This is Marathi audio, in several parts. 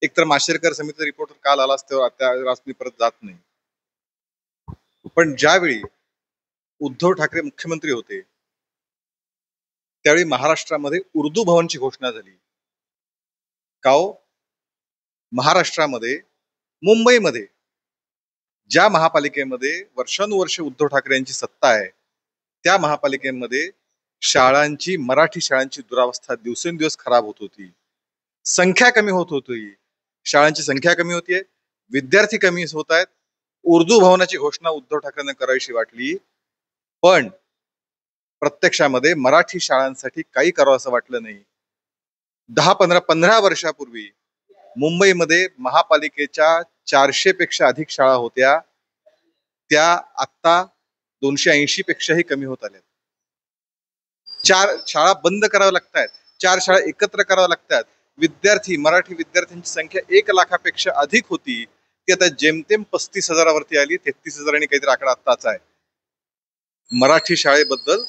एकतर माशेलकर समितीचा रिपोर्ट काल आला असतो, त्या मी परत जात नाही. पण ज्यावेळी उद्धव ठाकरे मुख्यमंत्री होते त्यावेळी महाराष्ट्रामध्ये उर्दू भवनची घोषणा झाली. का हो, महाराष्ट्रामध्ये मुंबईमध्ये ज्या महापालिकेमध्ये वर्षानुवर्ष उद्धव ठाकरे यांची सत्ता आहे त्या महापालिकेमध्ये मराठी शाळांची दुरावस्था दिवसेंदिवस खराब होत होती. संख्या कमी होत होती, शाळांची संख्या कमी होतीये, विद्यार्थी कमी होत आहेत. उर्दू भवनाची घोषणा उद्धव ठाकरेंना करावीशी वाटली, पण प्रत्यक्षामध्ये मराठी शाळांसाठी काही करावं असं वाटलं नाही. 10-15 वर्षापूर्वी मुंबईमध्ये महापालिकेच्या 400 पेक्षा अधिक शाळा होत्या, त्या आता 280 पेक्षाही कमी होत आल्या. 4 शाळा बंद कराव्या लागतात, 4 शाळा एकत्र कराव्या लागतात. मराठी विद्यार्थ्यांची संख्या 1 लाखापेक्षा अधिक होती, ती आता जेमतेम 35,000वरती आली. 33,000 आणि काहीतरी आकडा आत्ताच आहे. मराठी शाळेबद्दल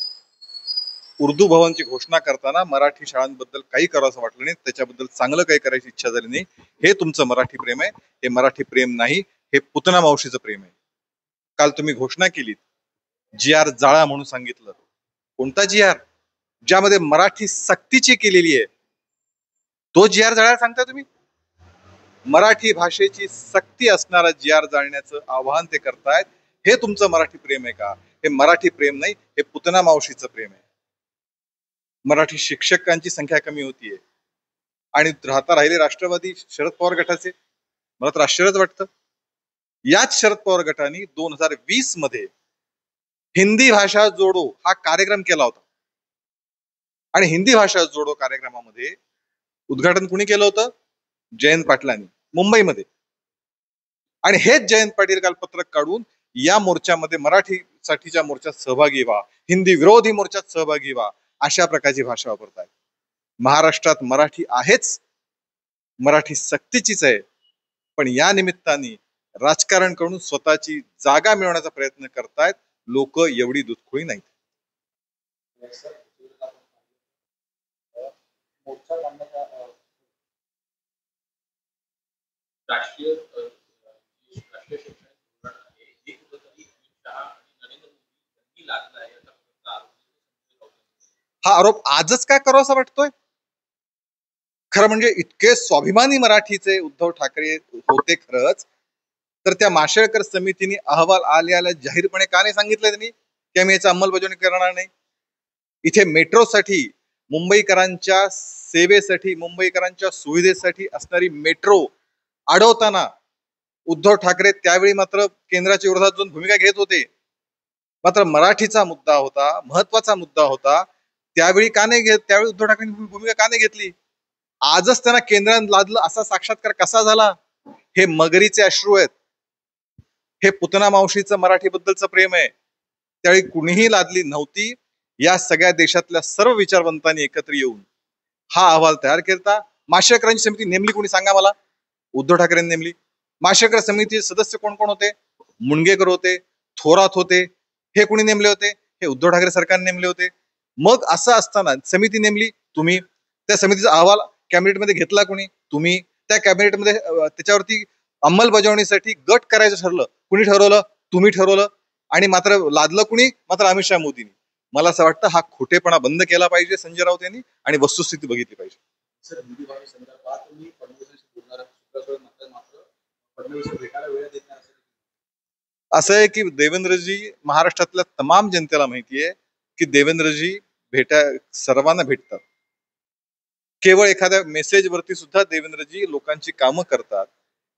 उर्दू भवनची घोषणा करताना मराठी शाळांबद्दल काही करावं असं वाटलं नाही, त्याच्याबद्दल चांगलं काही करायची इच्छा झाली नाही. हे तुमचं मराठी प्रेम आहे. हे मराठी प्रेम नाही, हे पुतना मावशीचं प्रेम आहे. काल तुम्ही घोषणा केलीत, GR जाळा म्हणून सांगितलं. कोणता GR? ज्यामध्ये मराठी सक्तीची केलेली आहे, तो GR जाळायला सांगता तुम्ही? मराठी भाषेची सक्ती असणारा GR जाळण्याचं आवाहन ते करतायत. हे तुमचं मराठी प्रेम आहे का? हे मराठी प्रेम नाही, हे पुतना मावशीचं प्रेम आहे. मराठी शिक्षकांची संख्या कमी होतीये आणि राहिले राष्ट्रवादी शरद पवार गटाचे. मला तर आश्चर्यच वाटतं. याच शरद पवार गटाने 2020 मध्ये हिंदी भाषा जोडो हा कार्यक्रम केला होता आणि हिंदी भाषा जोडो कार्यक्रमामध्ये उद्घाटन कुणी केलं होतं? जयंत पाटलांनी मुंबईमध्ये. आणि हेच जयंत पाटील काल पत्रक काढून या मोर्चामध्ये मराठीसाठीच्या मोर्चात सहभागी व्हा, हिंदी विरोधी मोर्चात सहभागी व्हा, अशा प्रकारची भाषा वापरतायत. महाराष्ट्रात मराठी आहेच, मराठी सक्तीचीच आहे, पण या निमित्ताने राजकारण करून स्वतःची जागा मिळवण्याचा प्रयत्न करतायत. लोक एवढी दुधखोळी नाहीत. हा आरोप आजच काय करावा असं वाटतोय? खरं म्हणजे इतके स्वाभिमानी मराठीचे उद्धव ठाकरे होते खरंच, तर त्या माशेलकर समितीने अहवाल आल्या जाहीरपणे का नाही सांगितलं त्यांनी की आम्ही याची अंमलबजावणी करणार नाही? इथे मेट्रोसाठी, मुंबईकरांच्या सेवेसाठी, मुंबईकरांच्या सुविधेसाठी असणारी मेट्रो अडवताना उद्धव ठाकरे त्यावेळी मात्र केंद्राच्या विरोधात जाऊन भूमिका घेत होते. मात्र मराठीचा मुद्दा होता, महत्वाचा मुद्दा होता, त्यावेळी का नाही घेत? त्यावेळी उद्धव ठाकरेंनी भूमिका का नाही घेतली? आजच त्यांना केंद्रात लादलं असा साक्षात्कार कसा झाला? हे मगरीचे अश्रू आहेत. हे पुतना मावशीचं मराठीबद्दलचं प्रेम आहे. त्यावेळी कुणीही लादली नव्हती. या सगळ्या देशातल्या सर्व विचारवंतांनी एकत्र येऊन हा अहवाल तयार केला. माशेलकरांची समिती नेमली कोणी सांगा मला? उद्धव ठाकरेंनी नेमली. माशेलकर समितीचे सदस्य कोण कोण होते? मुणगेकर होते, थोरात होते. हे कुणी नेमले होते? हे उद्धव ठाकरे सरकारने नेमले होते. मग असं असताना समिती नेमली तुम्ही, त्या समितीचा अहवाल कॅबिनेटमध्ये घेतला कोणी? तुम्ही. त्या कॅबिनेटमध्ये त्याच्यावरती अंमलबजावणीसाठी गट करायचं ठरलं, कुणी ठरवलं? तुम्ही ठरवलं. आणि मात्र लादलं कुणी? मात्र अमित शाह मोदींनी. मला असं वाटतं हा खोटेपणा बंद केला पाहिजे संजय राऊत यांनी आणि वस्तुस्थिती बघितली पाहिजे. असं आहे की देवेंद्रजी महाराष्ट्रातल्या तमाम जनतेला माहितीये की देवेंद्रजी सर्वांना भेटतात. केवळ एखाद्या मेसेजवरती सुद्धा देवेंद्रजी लोकांची कामं करतात.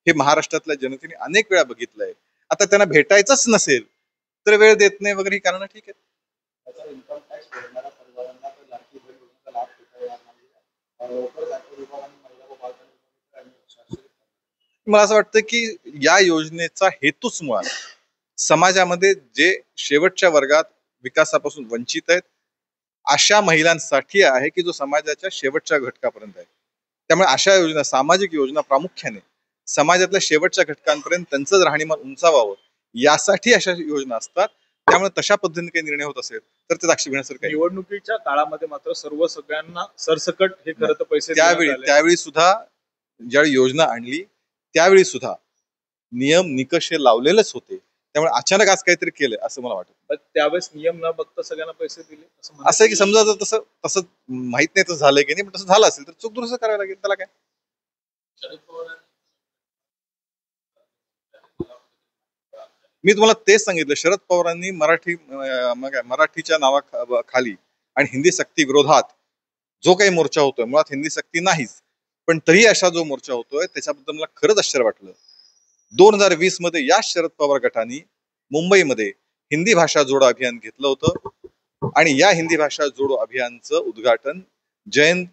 हे महाराष्ट्रातल्या जनतेने अनेक वेळा बघितलंय. आता त्यांना भेटायचंच नसेल तर वेळ देत नाही वगैरे ही कारण ठीक आहे. मला असं वाटतं की या योजनेचा हेतूच मुळात समाजामध्ये जे शेवटच्या वर्गात विकासापासून वंचित आहेत अशा महिलांसाठी आहे की जो समाजाच्या शेवटच्या घटकापर्यंत आहे. त्यामुळे अशा योजना, सामाजिक योजना प्रामुख्याने समाजातल्या शेवटच्या घटकांपर्यंत त्यांचं राहणीमान उंचावावं यासाठी अशा योजना असतात. त्यामुळे तशा पद्धतीने काही निर्णय होत असेल तर ते लक्ष घेण्यासारखं. निवडणुकीच्या काळामध्ये मात्र सगळ्यांना सरसकट हे खरं तर पैसे त्यावेळी सुद्धा ज्यावेळी योजना आणली त्यावेळी सुद्धा नियम निकष हे लावलेलेच होते. त्यामुळे अचानक आज काहीतरी केलं असं मला वाटतं. पण त्यावेळेस नियम न बघता सगळ्यांना पैसे दिले असं असं आहे की समजा जर तसं तसं माहित नाही तसं झालंय की नाही, पण तसं झालं असेल तर चूक दुरुस्त करावी लागेल, त्याला काय. मी तुम्हाला तेच सांगितलं, शरद पवारांनी मराठीच्या नावाखाली आणि हिंदी सक्ती विरोधात जो काही मोर्चा होतोय, मुळात हिंदी सक्ती नाहीच, पण तरी अशा जो मोर्चा होतोय त्याच्याबद्दल मला खरंच आश्चर्य वाटलं. 2020 मध्ये या शरद पवार गटाने मुंबईमध्ये हिंदी भाषा जोडो अभियान घेतलं होतं आणि या हिंदी भाषा जोडो अभियानचं उद्घाटन जयंत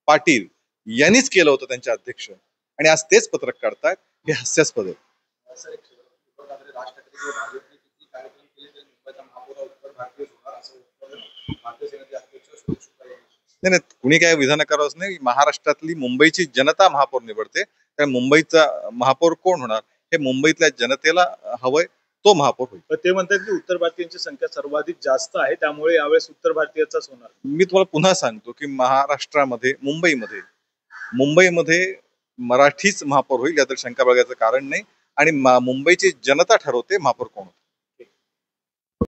पाटील यांनीच केलं होतं, त्यांचे अध्यक्ष, आणि आज तेच पत्रक काढतायत. हे हास्यास्पद आहे. नाही नाही, कुणी काय विधान करावंच नाही. महाराष्ट्रातली मुंबईची जनता महापौर निवडते. त्या मुंबईचा महापौर कोण होणार हे मुंबईतल्या जनतेला हवंय, तो महापौर होईल. ते म्हणतात की उत्तर भारतीयांची संख्या सर्वाधिक जास्त आहे, त्यामुळे यावेळेस उत्तर भारतीयाचाच होणार. मी तुम्हाला पुन्हा सांगतो की महाराष्ट्रामध्ये मुंबईमध्ये मराठीच महापौर होईल, यात शंका बाळगायचं कारण नाही. आणि मुंबईची जनता ठरवते महापौर कोण होतं.